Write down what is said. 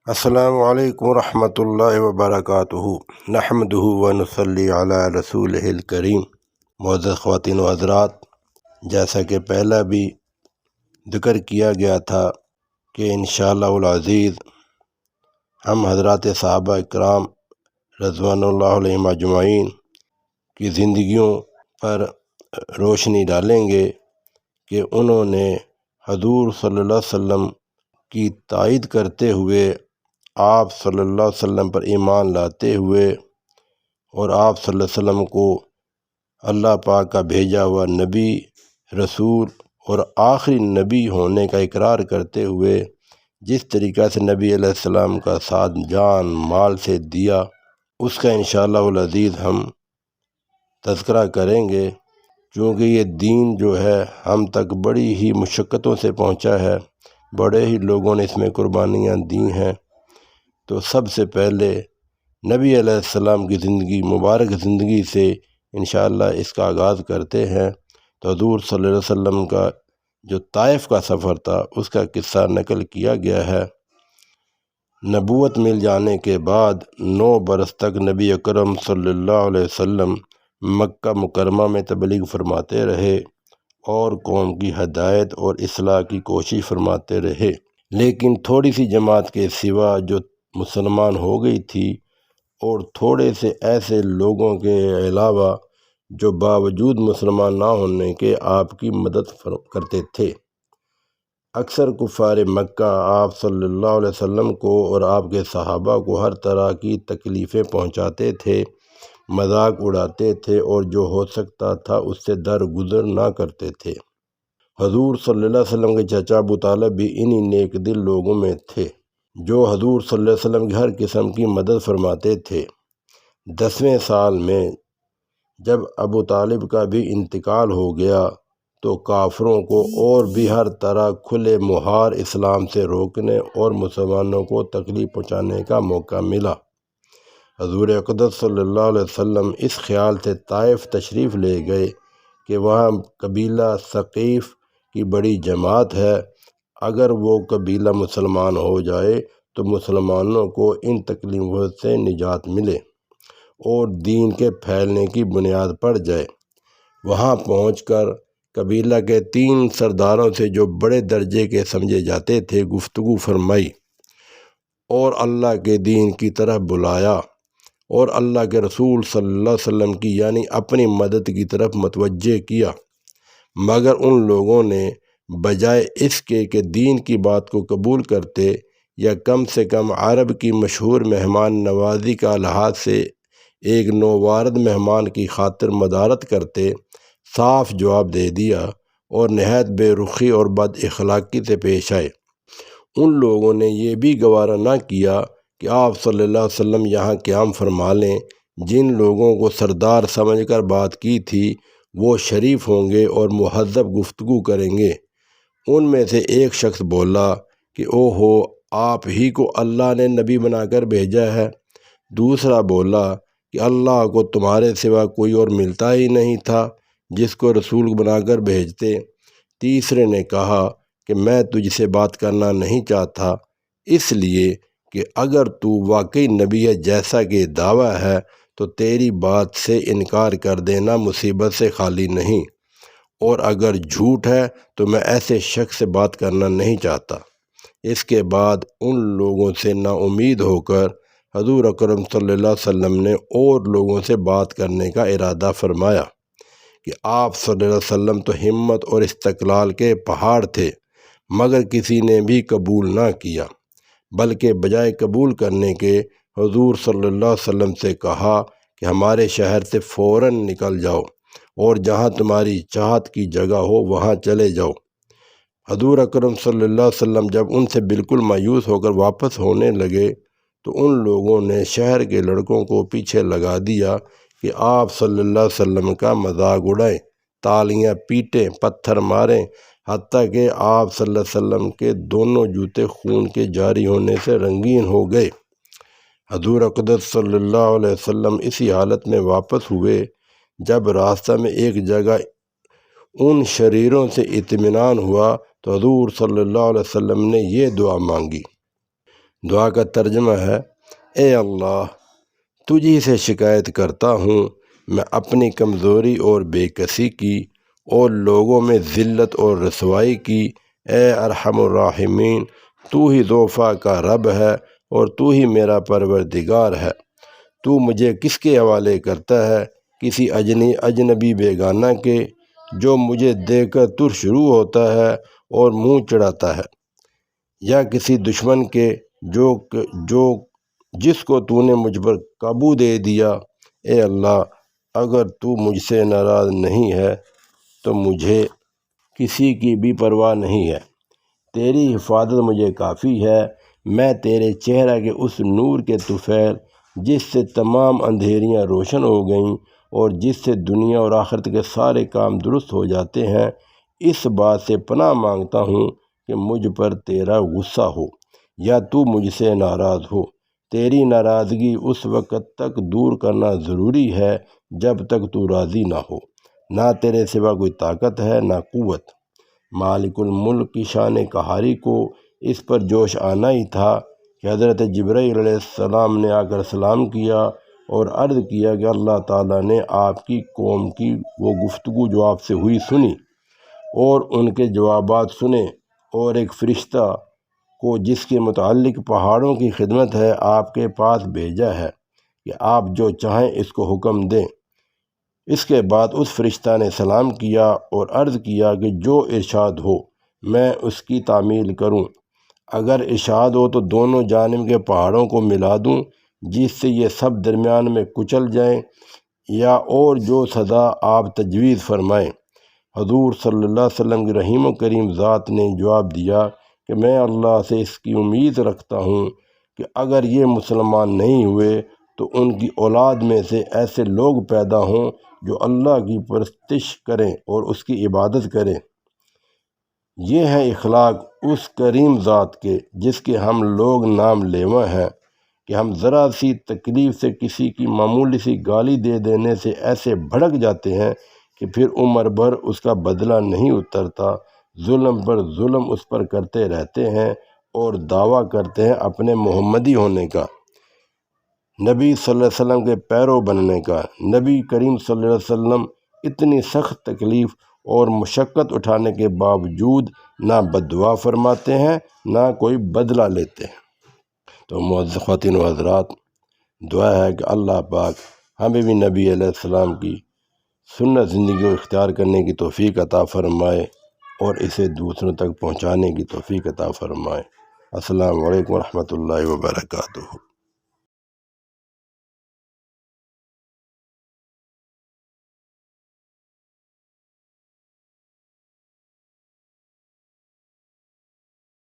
السلام علیکم ورحمۃ اللہ وبرکاتہ۔ نحمدہ ونصلی علی رسولہ الکریم۔ معزز خواتین و حضرات، جیسا کہ پہلا بھی ذکر کیا گیا تھا کہ انشاءاللہ العزیز ہم حضرات صحابہ اکرام رضوان اللہ علیہم اجمعین کی زندگیوں پر روشنی ڈالیں گے کہ انہوں نے حضور صلی اللہ علیہ وسلم کی تائید کرتے ہوئے آپ صلی اللہ علیہ وسلم پر ایمان لاتے ہوئے اور آپ صلی اللہ علیہ وسلم کو اللہ پاک کا بھیجا ہوا نبی، رسول اور آخری نبی ہونے کا اقرار کرتے ہوئے جس طریقہ سے نبی علیہ السلام کا ساتھ جان مال سے دیا، اس کا انشاءاللہ العزیز ہم تذکرہ کریں گے، چونکہ یہ دین جو ہے ہم تک بڑی ہی مشقتوں سے پہنچا ہے، بڑے ہی لوگوں نے اس میں قربانیاں دی ہیں۔ تو سب سے پہلے نبی علیہ السلام کی زندگی، مبارک زندگی سے انشاءاللہ اس کا آغاز کرتے ہیں۔ تو حضور صلی اللہ علیہ وسلم کا جو طائف کا سفر تھا اس کا قصہ نقل کیا گیا ہے۔ نبوت مل جانے کے بعد 9 برس تک نبی اکرم صلی اللہ علیہ وسلم مکہ مکرمہ میں تبلیغ فرماتے رہے اور قوم کی ہدایت اور اصلاح کی کوشش فرماتے رہے، لیکن تھوڑی سی جماعت کے سوا جو مسلمان ہو گئی تھی اور تھوڑے سے ایسے لوگوں کے علاوہ جو باوجود مسلمان نہ ہونے کے آپ کی مدد کرتے تھے۔ اکثر کفار مکہ آپ صلی اللہ علیہ وسلم کو اور آپ کے صحابہ کو ہر طرح کی تکلیفیں پہنچاتے تھے، مذاق اڑاتے تھے اور جو ہو سکتا تھا اس سے درگزر نہ کرتے تھے۔ حضور صلی اللہ علیہ وسلم کے چچا ابو طالب بھی انہی نیک دل لوگوں میں تھے جو حضور صلی اللہ علیہ وسلم کی ہر قسم کی مدد فرماتے تھے۔ 10ویں سال میں جب ابو طالب کا بھی انتقال ہو گیا تو کافروں کو اور بھی ہر طرح کھلے مہار اسلام سے روکنے اور مسلمانوں کو تکلیف پہنچانے کا موقع ملا۔ حضور اقدس صلی اللہ علیہ وسلم اس خیال سے طائف تشریف لے گئے کہ وہاں قبیلہ ثقیف کی بڑی جماعت ہے، اگر وہ قبیلہ مسلمان ہو جائے تو مسلمانوں کو ان تکلیفوں سے نجات ملے اور دین کے پھیلنے کی بنیاد پڑ جائے۔ وہاں پہنچ کر قبیلہ کے 3 سرداروں سے جو بڑے درجے کے سمجھے جاتے تھے گفتگو فرمائی اور اللہ کے دین کی طرف بلایا اور اللہ کے رسول صلی اللہ علیہ وسلم کی یعنی اپنی مدد کی طرف متوجہ کیا، مگر ان لوگوں نے بجائے اس کے کہ دین کی بات کو قبول کرتے یا کم سے کم عرب کی مشہور مہمان نوازی کا لحاظ سے ایک نووارد مہمان کی خاطر مدارت کرتے، صاف جواب دے دیا اور نہایت بے رخی اور بد اخلاقی سے پیش آئے۔ ان لوگوں نے یہ بھی گوارا نہ کیا کہ آپ صلی اللہ علیہ وسلم یہاں قیام فرما لیں۔ جن لوگوں کو سردار سمجھ کر بات کی تھی وہ شریف ہوں گے اور مہذب گفتگو کریں گے۔ ان میں سے ایک شخص بولا کہ اوہو، آپ ہی کو اللہ نے نبی بنا کر بھیجا ہے۔ دوسرا بولا کہ اللہ کو تمہارے سوا کوئی اور ملتا ہی نہیں تھا جس کو رسول بنا کر بھیجتے۔ تیسرے نے کہا کہ میں تجھ سے بات کرنا نہیں چاہتا، اس لیے کہ اگر تو واقعی نبی ہے جیسا کہ دعویٰ ہے تو تیری بات سے انکار کر دینا مصیبت سے خالی نہیں، اور اگر جھوٹ ہے تو میں ایسے شخص سے بات کرنا نہیں چاہتا۔ اس کے بعد ان لوگوں سے نا امید ہو کر حضور اکرم صلی اللہ علیہ وسلم نے اور لوگوں سے بات کرنے کا ارادہ فرمایا کہ آپ صلی اللہ علیہ وسلم تو ہمت اور استقلال کے پہاڑ تھے، مگر کسی نے بھی قبول نہ کیا، بلکہ بجائے قبول کرنے کے حضور صلی اللہ علیہ وسلم سے کہا کہ ہمارے شہر سے فوراً نکل جاؤ اور جہاں تمہاری چاہت کی جگہ ہو وہاں چلے جاؤ۔ حضور اکرم صلی اللہ علیہ وسلم جب ان سے بالکل مایوس ہو کر واپس ہونے لگے تو ان لوگوں نے شہر کے لڑکوں کو پیچھے لگا دیا کہ آپ صلی اللہ علیہ وسلم کا مذاق اڑائیں، تالیاں پیٹیں، پتھر ماریں، حتیٰ کہ آپ صلی اللہ علیہ وسلم کے دونوں جوتے خون کے جاری ہونے سے رنگین ہو گئے۔ حضور اقدس صلی اللہ علیہ وسلم اسی حالت میں واپس ہوئے۔ جب راستہ میں ایک جگہ ان شریروں سے اطمینان ہوا تو حضور صلی اللہ علیہ وسلم نے یہ دعا مانگی: دعا کا ترجمہ ہے، اے اللہ تجھی سے شکایت کرتا ہوں میں اپنی کمزوری اور بے کسی کی اور لوگوں میں ذلت اور رسوائی کی۔ اے ارحم الراحمین تو ہی ضعفاء کا رب ہے اور تو ہی میرا پروردگار ہے۔ تو مجھے کس کے حوالے کرتا ہے؟ کسی اجنبی بیگانہ کے جو مجھے دیکھ کر ترشرو ہوتا ہے اور منہ چڑھاتا ہے، یا کسی دشمن کے جس کو تو نے مجھ پر قابو دے دیا۔ اے اللہ اگر تو مجھ سے ناراض نہیں ہے تو مجھے کسی کی بھی پرواہ نہیں ہے، تیری حفاظت مجھے کافی ہے۔ میں تیرے چہرہ کے اس نور کے طفیل جس سے تمام اندھیریاں روشن ہو گئیں اور جس سے دنیا اور آخرت کے سارے کام درست ہو جاتے ہیں، اس بات سے پناہ مانگتا ہوں کہ مجھ پر تیرا غصہ ہو یا تو مجھ سے ناراض ہو۔ تیری ناراضگی اس وقت تک دور کرنا ضروری ہے جب تک تو راضی نہ ہو۔ نہ تیرے سوا کوئی طاقت ہے نہ قوت۔ مالک الملک کی شان قہاری کو اس پر جوش آنا ہی تھا کہ حضرت جبرائیل علیہ السلام نے آ کر سلام کیا اور عرض کیا کہ اللہ تعالیٰ نے آپ کی قوم کی وہ گفتگو جو آپ سے ہوئی سنی اور ان کے جوابات سنے، اور ایک فرشتہ کو جس کے متعلق پہاڑوں کی خدمت ہے آپ کے پاس بھیجا ہے کہ آپ جو چاہیں اس کو حکم دیں۔ اس کے بعد اس فرشتہ نے سلام کیا اور عرض کیا کہ جو ارشاد ہو میں اس کی تعمیل کروں۔ اگر ارشاد ہو تو دونوں جانب کے پہاڑوں کو ملا دوں جس سے یہ سب درمیان میں کچل جائیں، یا اور جو سزا آپ تجویز فرمائیں۔ حضور صلی اللہ علیہ وسلم کی رحیم و کریم ذات نے جواب دیا کہ میں اللہ سے اس کی امید رکھتا ہوں کہ اگر یہ مسلمان نہیں ہوئے تو ان کی اولاد میں سے ایسے لوگ پیدا ہوں جو اللہ کی پرستش کریں اور اس کی عبادت کریں۔ یہ ہیں اخلاق اس کریم ذات کے جس کے ہم لوگ نام لیوا ہیں کہ ہم ذرا سی تکلیف سے کسی کی معمولی سی گالی دے دینے سے ایسے بھڑک جاتے ہیں کہ پھر عمر بھر اس کا بدلہ نہیں اترتا، ظلم پر ظلم اس پر کرتے رہتے ہیں اور دعویٰ کرتے ہیں اپنے محمدی ہونے کا، نبی صلی اللہ علیہ وسلم کے پیرو بننے کا۔ نبی کریم صلی اللہ علیہ وسلم اتنی سخت تکلیف اور مشقت اٹھانے کے باوجود نہ بددعا فرماتے ہیں نہ کوئی بدلہ لیتے ہیں۔ تو معزز خواتین و حضرات، دعا ہے کہ اللہ پاک ہمیں بھی نبی علیہ السلام کی سنت زندگی کو اختیار کرنے کی توفیق عطا فرمائے اور اسے دوسروں تک پہنچانے کی توفیق عطا فرمائے۔ السلام علیکم ورحمۃ اللہ وبرکاتہ۔